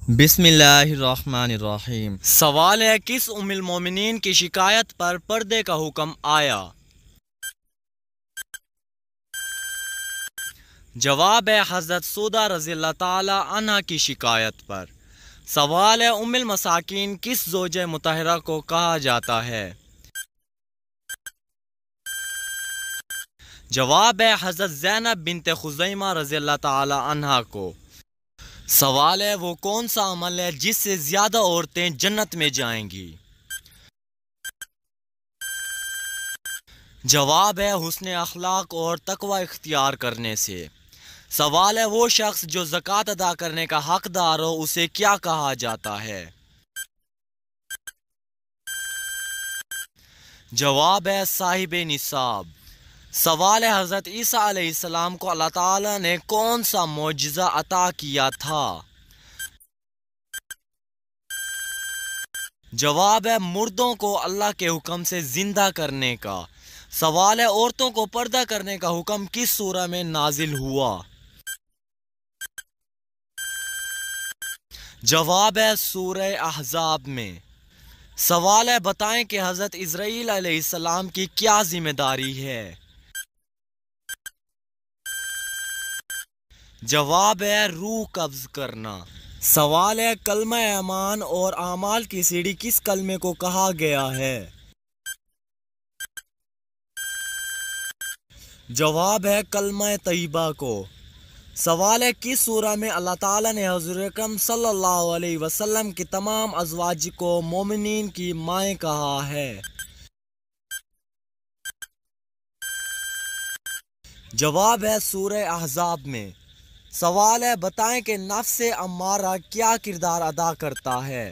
بسم اللہ الرحمن الرحیم۔ سوال ہے، کس ام المومنین کی شکایت پر پردے کا حکم آیا؟ جواب ہے حضرت سودا رضی اللہ تعالی عنہ کی شکایت پر۔ سوال ہے، ام المساکین کس زوجہ مطہرہ کو کہا جاتا ہے؟ جواب ہے حضرت زینب بنت خزیمہ رضی اللہ تعالی عنہ کو۔ سوال ہے، وہ کون سا عمل ہے جس سے زیادہ عورتیں جنت میں جائیں گی؟ جواب ہے حسن اخلاق اور تقوی اختیار کرنے سے۔ سوال ہے، وہ شخص جو زکوٰۃ ادا کرنے کا حقدار ہو اسے کیا کہا جاتا ہے؟ جواب ہے صاحب نصاب۔ سوال ہے، حضرت عیسیٰ علیہ السلام کو اللہ تعالیٰ نے کون سا معجزہ عطا کیا تھا؟ جواب ہے مردوں کو اللہ کے حکم سے زندہ کرنے کا۔ سوال ہے، عورتوں کو پردہ کرنے کا حکم کس سورہ میں نازل ہوا؟ جواب ہے سورہ احزاب میں۔ سوال ہے، بتائیں کہ حضرت اسرائیل علیہ السلام کی کیا ذمہ داری ہے؟ جواب ہے روح قبض کرنا۔ سوال ہے، کلمہ ایمان اور اعمال کی سیڑھی کس کلمے کو کہا گیا ہے؟ جواب ہے کلمہ طیبہ کو۔ سوال ہے، کس سورہ میں اللہ تعالیٰ نے حضور اکرم صلی اللہ علیہ وسلم کی تمام ازواج کو مومنین کی مائیں کہا ہے؟ جواب ہے سورہ احزاب میں۔ سوال ہے، بتائیں کہ نفس امارہ کیا کردار ادا کرتا ہے؟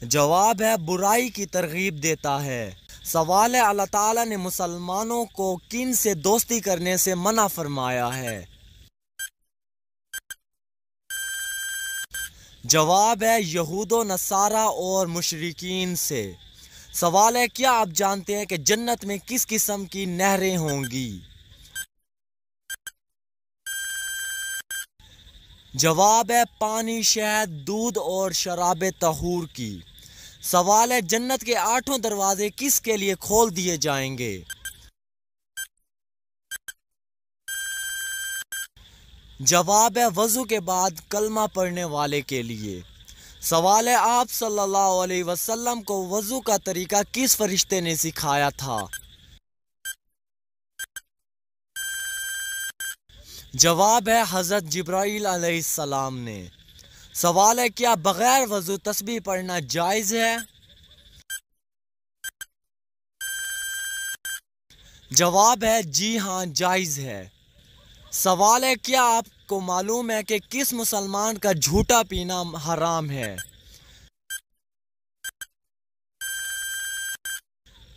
جواب ہے برائی کی ترغیب دیتا ہے۔ سوال ہے، اللہ تعالیٰ نے مسلمانوں کو کن سے دوستی کرنے سے منع فرمایا ہے؟ جواب ہے یہود و نصارہ اور مشرکین سے۔ سوال ہے، کیا آپ جانتے ہیں کہ جنت میں کس قسم کی نہریں ہوں گی؟ جواب ہے پانی، شہد، دودھ اور شراب طہور کی۔ سوال ہے، جنت کے 8 دروازے کس کے لیے کھول دیے جائیں گے؟ جواب ہے وضو کے بعد کلمہ پڑھنے والے کے لیے۔ سوال ہے، آپ صلی اللہ علیہ وسلم کو وضو کا طریقہ کس فرشتے نے سکھایا تھا؟ جواب ہے حضرت جبرائیل علیہ السلام نے۔ سوال ہے، کیا بغیر وضو تسبیح پڑھنا جائز ہے؟ جواب ہے جی ہاں جائز ہے۔ سوال ہے، کیا آپ کو معلوم ہے کہ کس مسلمان کا جھوٹا پینا حرام ہے؟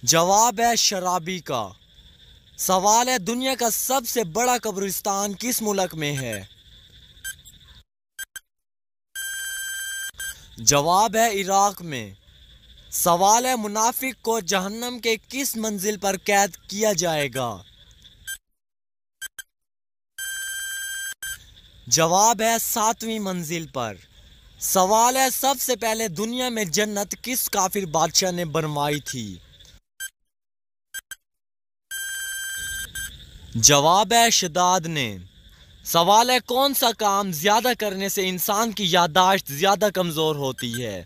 جواب ہے شرابی کا۔ سوال ہے، دنیا کا سب سے بڑا قبرستان کس ملک میں ہے؟ جواب ہے عراق میں۔ سوال ہے، منافق کو جہنم کے کس منزل پر قید کیا جائے گا؟ جواب ہے 7ویں منزل پر۔ سوال ہے، سب سے پہلے دنیا میں جنت کس کافر بادشاہ نے بنوائی تھی؟ جواب ہے شداد نے۔ سوال ہے، کون سا کام زیادہ کرنے سے انسان کی یادداشت زیادہ کمزور ہوتی ہے؟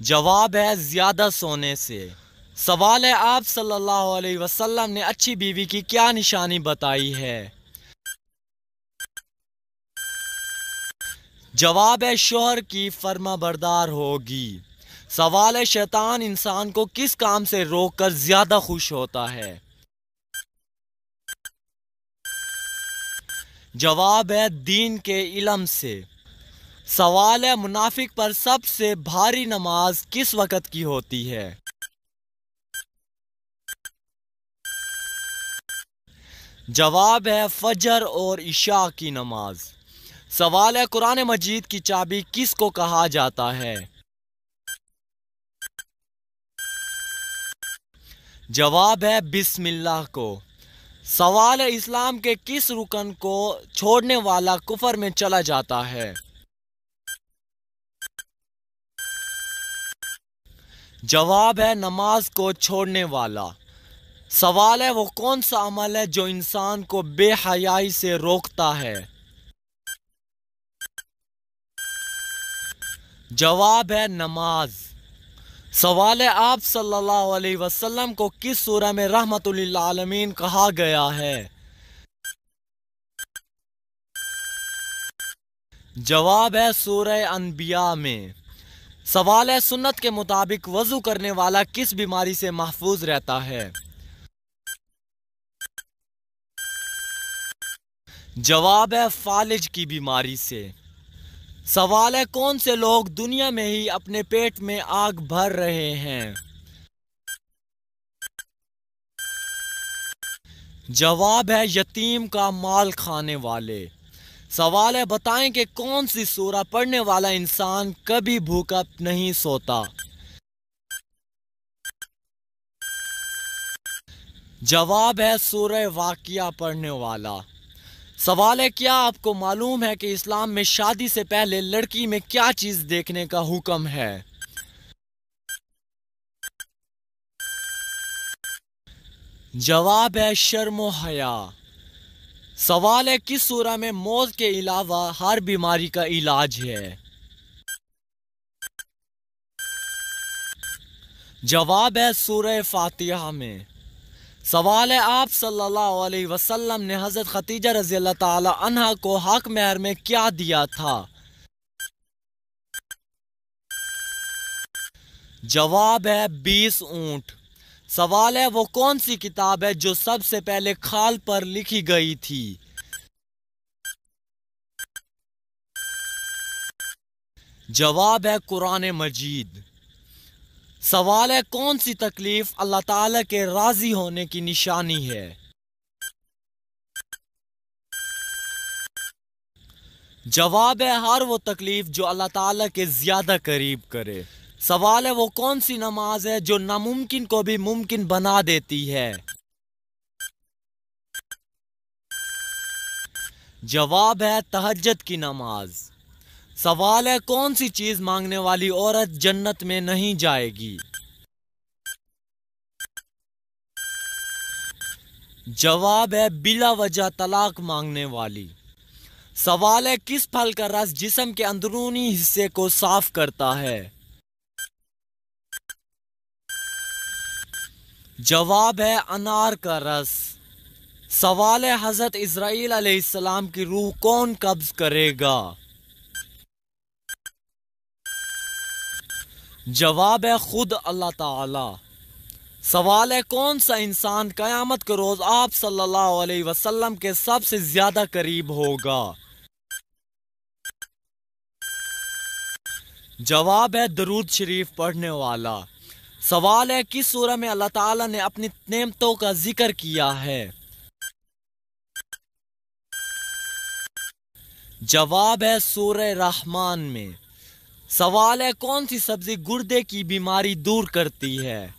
جواب ہے زیادہ سونے سے۔ سوال ہے، آپ صلی اللہ علیہ وسلم نے اچھی بیوی کی کیا نشانی بتائی ہے؟ جواب ہے شوہر کی فرما بردار ہوگی۔ سوال ہے، شیطان انسان کو کس کام سے روک کر زیادہ خوش ہوتا ہے؟ جواب ہے دین کے علم سے۔ سوال ہے، منافق پر سب سے بھاری نماز کس وقت کی ہوتی ہے؟ جواب ہے فجر اور عشاء کی نماز۔ سوال ہے، قرآن مجید کی چابی کس کو کہا جاتا ہے؟ جواب ہے بسم اللہ کو۔ सवाल है, इस्लाम के किस रुकन को छोड़ने वाला कुफर में चला जाता है? जवाब है नमाज को छोड़ने वाला। सवाल है, वो कौन सा अमल है जो इंसान को बेहयाई से रोकता है? जवाब है नमाज। सवाल है, आप सल्लल्लाहु अलैहि वसल्लम को किस सूरह में रहमतुल लिल आलमीन कहा गया है? जवाब है सूरह अनबिया में। सवाल है, सुन्नत के मुताबिक वजू करने वाला किस बीमारी से महफूज रहता है? जवाब है फालिज की बीमारी से। सवाल है, कौन से लोग दुनिया में ही अपने पेट में आग भर रहे हैं? जवाब है यतीम का माल खाने वाले। सवाल है, बताएं कि कौन सी सूरह पढ़ने वाला इंसान कभी भूखा नहीं सोता? जवाब है सूरह वाक़िया पढ़ने वाला। सवाल है, क्या आपको मालूम है कि इस्लाम में शादी से पहले लड़की में क्या चीज़ देखने का हुक्म है? जवाब है शर्म व हया। सवाल है, किस सूरह में मौत के अलावा हर बीमारी का इलाज है? जवाब है सूरह फातिहा में। सवाल है, आप सल्लल्लाहु अलैहि वसल्लम ने हज़रत खदीजा रज़ी अल्लाह ताला अन्हा को हक महर में क्या दिया था? जवाब है 20 ऊंट। सवाल है, वो कौन सी किताब है जो सबसे पहले खाल पर लिखी गई थी? जवाब है कुरान मजीद। सवाल है, कौन सी तकलीफ अल्लाह ताला के राजी होने की निशानी है? जवाब है हर वो तकलीफ जो अल्लाह ताला के ज्यादा करीब करे। सवाल है, वो कौन सी नमाज है जो नामुमकिन को भी मुमकिन बना देती है? जवाब है तहज्जुद की नमाज। सवाल है, कौन सी चीज मांगने वाली औरत जन्नत में नहीं जाएगी? जवाब है बिला वजह तलाक मांगने वाली। सवाल है, किस फल का रस जिस्म के अंदरूनी हिस्से को साफ करता है? जवाब है अनार का रस। सवाल है, हजरत इस्राईल अलैहिस्सलाम की रूह कौन कब्ज करेगा? जवाब है खुद अल्लाह ताला। सवाल है, कौन सा इंसान कयामत के रोज आप सल्लल्लाहु अलैहि वसल्लम के सबसे ज्यादा करीब होगा? जवाब है दरूद शरीफ पढ़ने वाला। सवाल है, किस सूरह में अल्लाह ताला ने अपनी नेमतों का जिक्र किया है? जवाब है सूरह रहमान में। सवाल है, कौन सी सब्जी गुर्दे की बीमारी दूर करती है?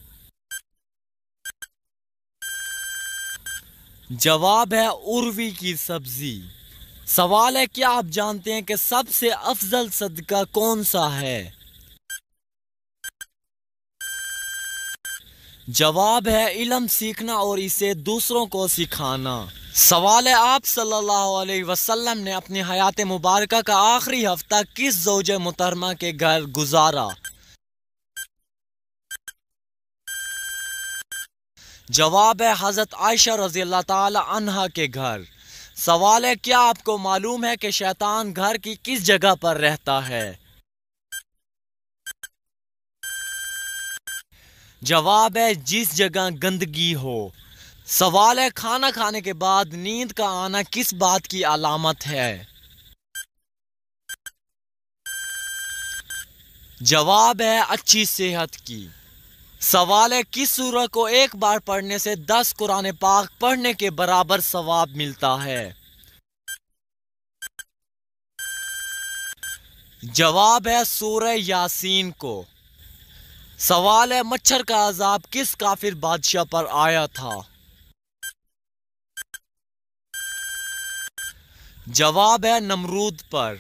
जवाब है उर्वी की सब्जी। सवाल है, क्या आप जानते हैं कि सबसे अफजल सदका कौन सा है? जवाब है इल्म सीखना और इसे दूसरों को सिखाना। सवाल है, आप सल्लल्लाहु अलैहि वसल्लम ने अपनी हयात मुबारका का आखिरी हफ्ता किस ज़ौजे मुहतरमा के घर गुजारा? जवाब है हजरत आयशा रज़ी अल्लाह ताला अन्हा के घर। सवाल है, क्या आपको मालूम है कि शैतान घर की किस जगह पर रहता है? जवाब है जिस जगह गंदगी हो। सवाल है, खाना खाने के बाद नींद का आना किस बात की अलामत है? जवाब है अच्छी सेहत की। सवाल है, किस सूरह को एक बार पढ़ने से 10 कुरान पाक पढ़ने के बराबर सवाब मिलता है? जवाब है सूरह यासीन को। सवाल है, मच्छर का अजाब किस काफिर बादशाह पर आया था? जवाब है नमरूद पर।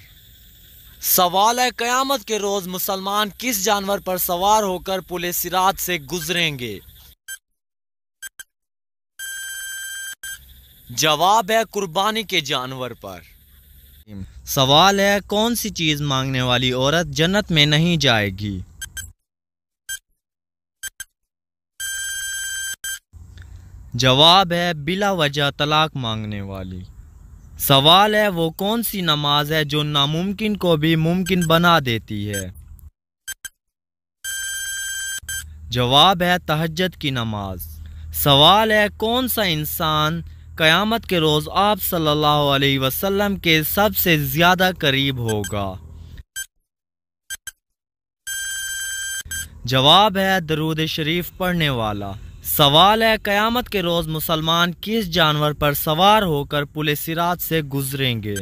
सवाल है क़यामत के रोज़ मुसलमान किस जानवर पर सवार होकर पुल सिरात से गुजरेंगे? जवाब है कुर्बानी के जानवर पर। सवाल है कौन सी चीज मांगने वाली औरत जन्नत में नहीं जाएगी? जवाब है बिला वजह तलाक मांगने वाली। सवाल है वो कौन सी नमाज है जो नामुमकिन को भी मुमकिन बना देती है? जवाब है तहज्जुद की नमाज। सवाल है कौन सा इंसान क़यामत के रोज़ आप सल्लल्लाहु अलैहि वसल्लम के सबसे ज़्यादा करीब होगा? जवाब है दरूद शरीफ पढ़ने वाला। सवाल है क़यामत के रोज़ मुसलमान किस जानवर पर सवार होकर पुल सिरात से गुजरेंगे?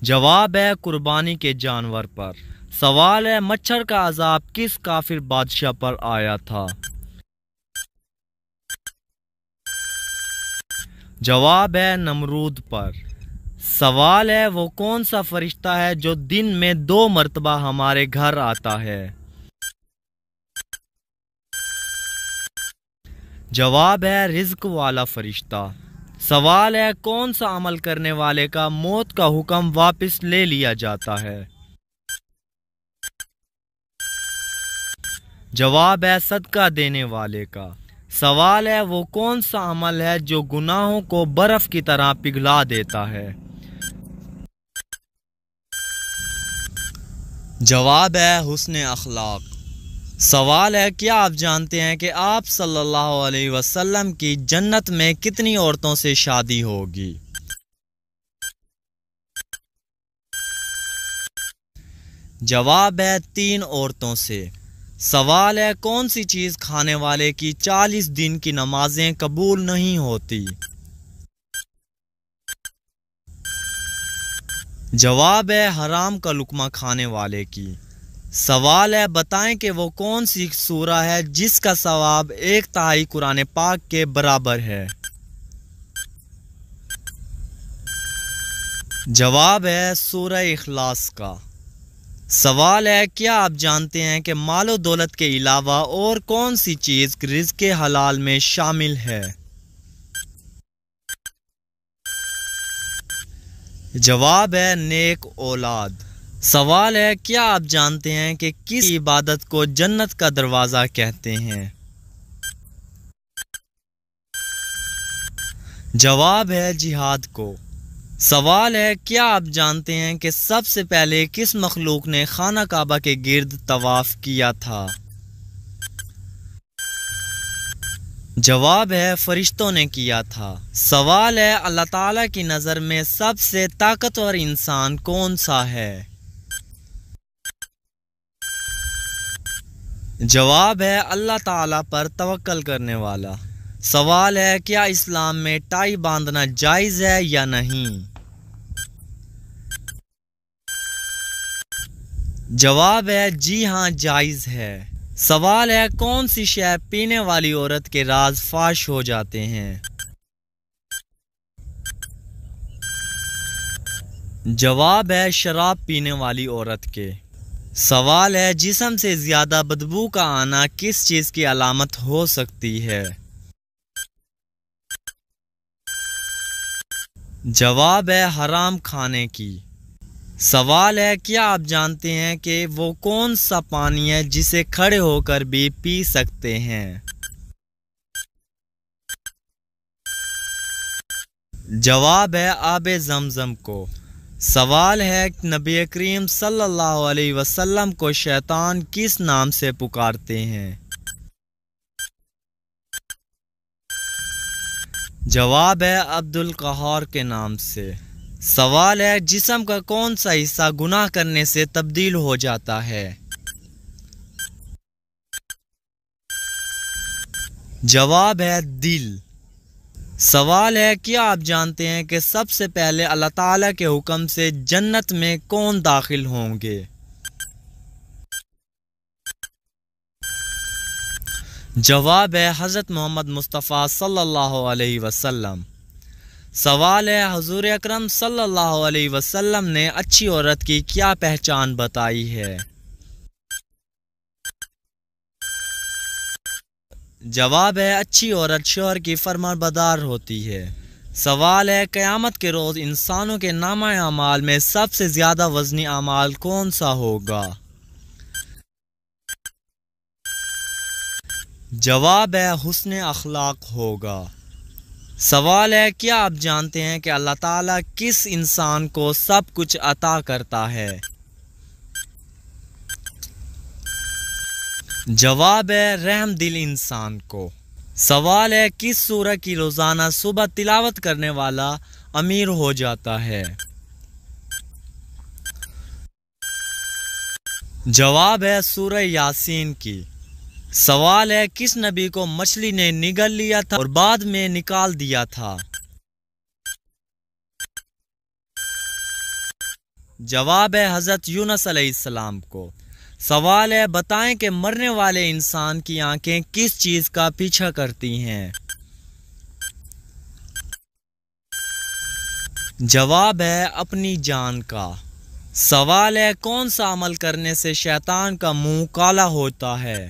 जवाब है कुर्बानी के जानवर पर। सवाल है मच्छर का अजाब किस काफिर बादशाह पर आया था? जवाब है नमरूद पर। सवाल है वो कौन सा फरिश्ता है जो दिन में 2 मरतबा हमारे घर आता है? जवाब है रिज़्क वाला फरिश्ता। सवाल है कौन सा अमल करने वाले का मौत का हुक्म वापस ले लिया जाता है? जवाब है सदका देने वाले का। सवाल है वो कौन सा अमल है जो गुनाहों को बर्फ की तरह पिघला देता है? जवाब है हुस्न अखलाक। सवाल है क्या आप जानते हैं कि आप सल्लल्लाहु अलैहि वसल्लम की जन्नत में कितनी औरतों से शादी होगी? जवाब है 3 औरतों से। सवाल है कौन सी चीज़ खाने वाले की 40 दिन की नमाजें कबूल नहीं होती? जवाब है हराम का लुक्मा खाने वाले की। सवाल है बताएं कि वो कौन सी सूरा है जिसका सवाब 1/3 कुरान पाक के बराबर है? जवाब है सूरह इखलास का। सवाल है क्या आप जानते हैं कि मालो दौलत के अलावा और कौन सी चीज़ रिज़्क़ हलाल में शामिल है? जवाब है नेक औलाद। सवाल है क्या आप जानते हैं कि किस इबादत को जन्नत का दरवाज़ा कहते हैं? जवाब है जिहाद को। सवाल है क्या आप जानते हैं कि सबसे पहले किस मखलूक ने खाना काबा के गिर्द तवाफ किया था? जवाब है फरिश्तों ने किया था। सवाल है अल्लाह ताला की नज़र में सबसे ताकतवर इंसान कौन सा है? जवाब है अल्लाह ताला पर तवक्कल करने वाला। सवाल है क्या इस्लाम में टाई बांधना जायज़ है या नहीं? जवाब है जी हाँ जायज़ है। सवाल है कौन सी शराब पीने वाली औरत के राज फाश हो जाते हैं? जवाब है शराब पीने वाली औरत के। सवाल है जिस्म से ज्यादा बदबू का आना किस चीज की अलामत हो सकती है? जवाब है हराम खाने की। सवाल है क्या आप जानते हैं कि वो कौन सा पानी है जिसे खड़े होकर भी पी सकते हैं? जवाब है आबे ज़मज़म को। सवाल है नबी करीम सल्लल्लाहु अलैहि वसल्लम को शैतान किस नाम से पुकारते हैं? जवाब है अब्दुल कहार के नाम से। सवाल है जिस्म का कौन सा हिस्सा गुनाह करने से तब्दील हो जाता है? जवाब है दिल। सवाल है क्या आप जानते हैं कि सबसे पहले अल्लाह ताला के हुक्म से जन्नत में कौन दाखिल होंगे? जवाब है हज़रत मोहम्मद मुस्तफ़ा सल्लल्लाहु अलैहि वसल्लम। सवाल है हुज़ूर अकरम सल्लल्लाहु अलैहि वसल्लम ने अच्छी औरत की क्या पहचान बताई है? जवाब है अच्छी औरत शौहर की फरमाबरदार होती है। सवाल है क़यामत के रोज़ इंसानों के नामा अमाल में सबसे ज़्यादा वज़नी अमाल कौन सा होगा? जवाब है हुस्न अखलाक होगा। सवाल है क्या आप जानते हैं कि अल्लाह ताला किस इंसान को सब कुछ अता करता है? जवाब है रहम दिल इंसान को। सवाल है किस सूरह की रोज़ाना सुबह तिलावत करने वाला अमीर हो जाता है? जवाब है सूरह यासीन की। सवाल है किस नबी को मछली ने निगल लिया था और बाद में निकाल दिया था? जवाब है हज़रत यूनुस अलैहिस्सलाम को। सवाल है बताएं कि मरने वाले इंसान की आंखें किस चीज का पीछा करती हैं? जवाब है अपनी जान का। सवाल है कौन सा अमल करने से शैतान का मुंह काला होता है?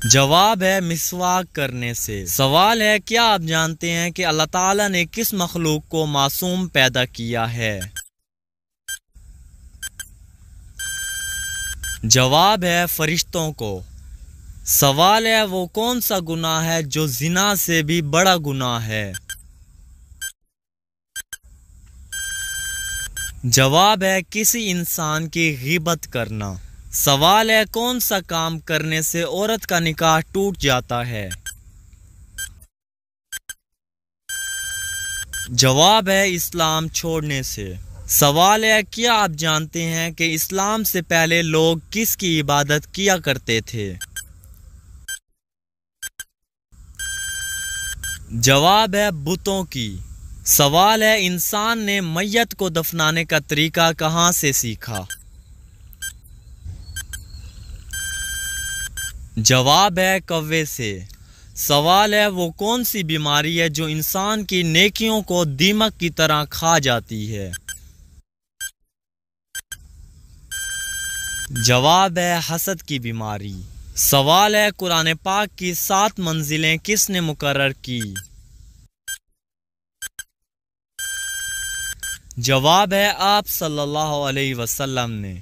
जवाब है मिसवाक करने से। सवाल है क्या आप जानते हैं कि अल्लाह ताला ने किस मखलूक को मासूम पैदा किया है? जवाब है फरिश्तों को। सवाल है वो कौन सा गुनाह है जो जिना से भी बड़ा गुनाह है? जवाब है किसी इंसान की ग़ीबत करना। सवाल है कौन सा काम करने से औरत का निकाह टूट जाता है? जवाब है इस्लाम छोड़ने से। सवाल है क्या आप जानते हैं कि इस्लाम से पहले लोग किसकी इबादत किया करते थे? जवाब है बुतों की। सवाल है इंसान ने मैयत को दफनाने का तरीका कहाँ से सीखा? जवाब है कौवे से। सवाल है वो कौन सी बीमारी है जो इंसान की नेकियों को दीमक की तरह खा जाती है? जवाब है हसद की बीमारी। सवाल है कुरान पाक की 7 मंजिलें किसने मुकर्रर की? जवाब है आप सल्लल्लाहु अलैहि वसल्लम ने।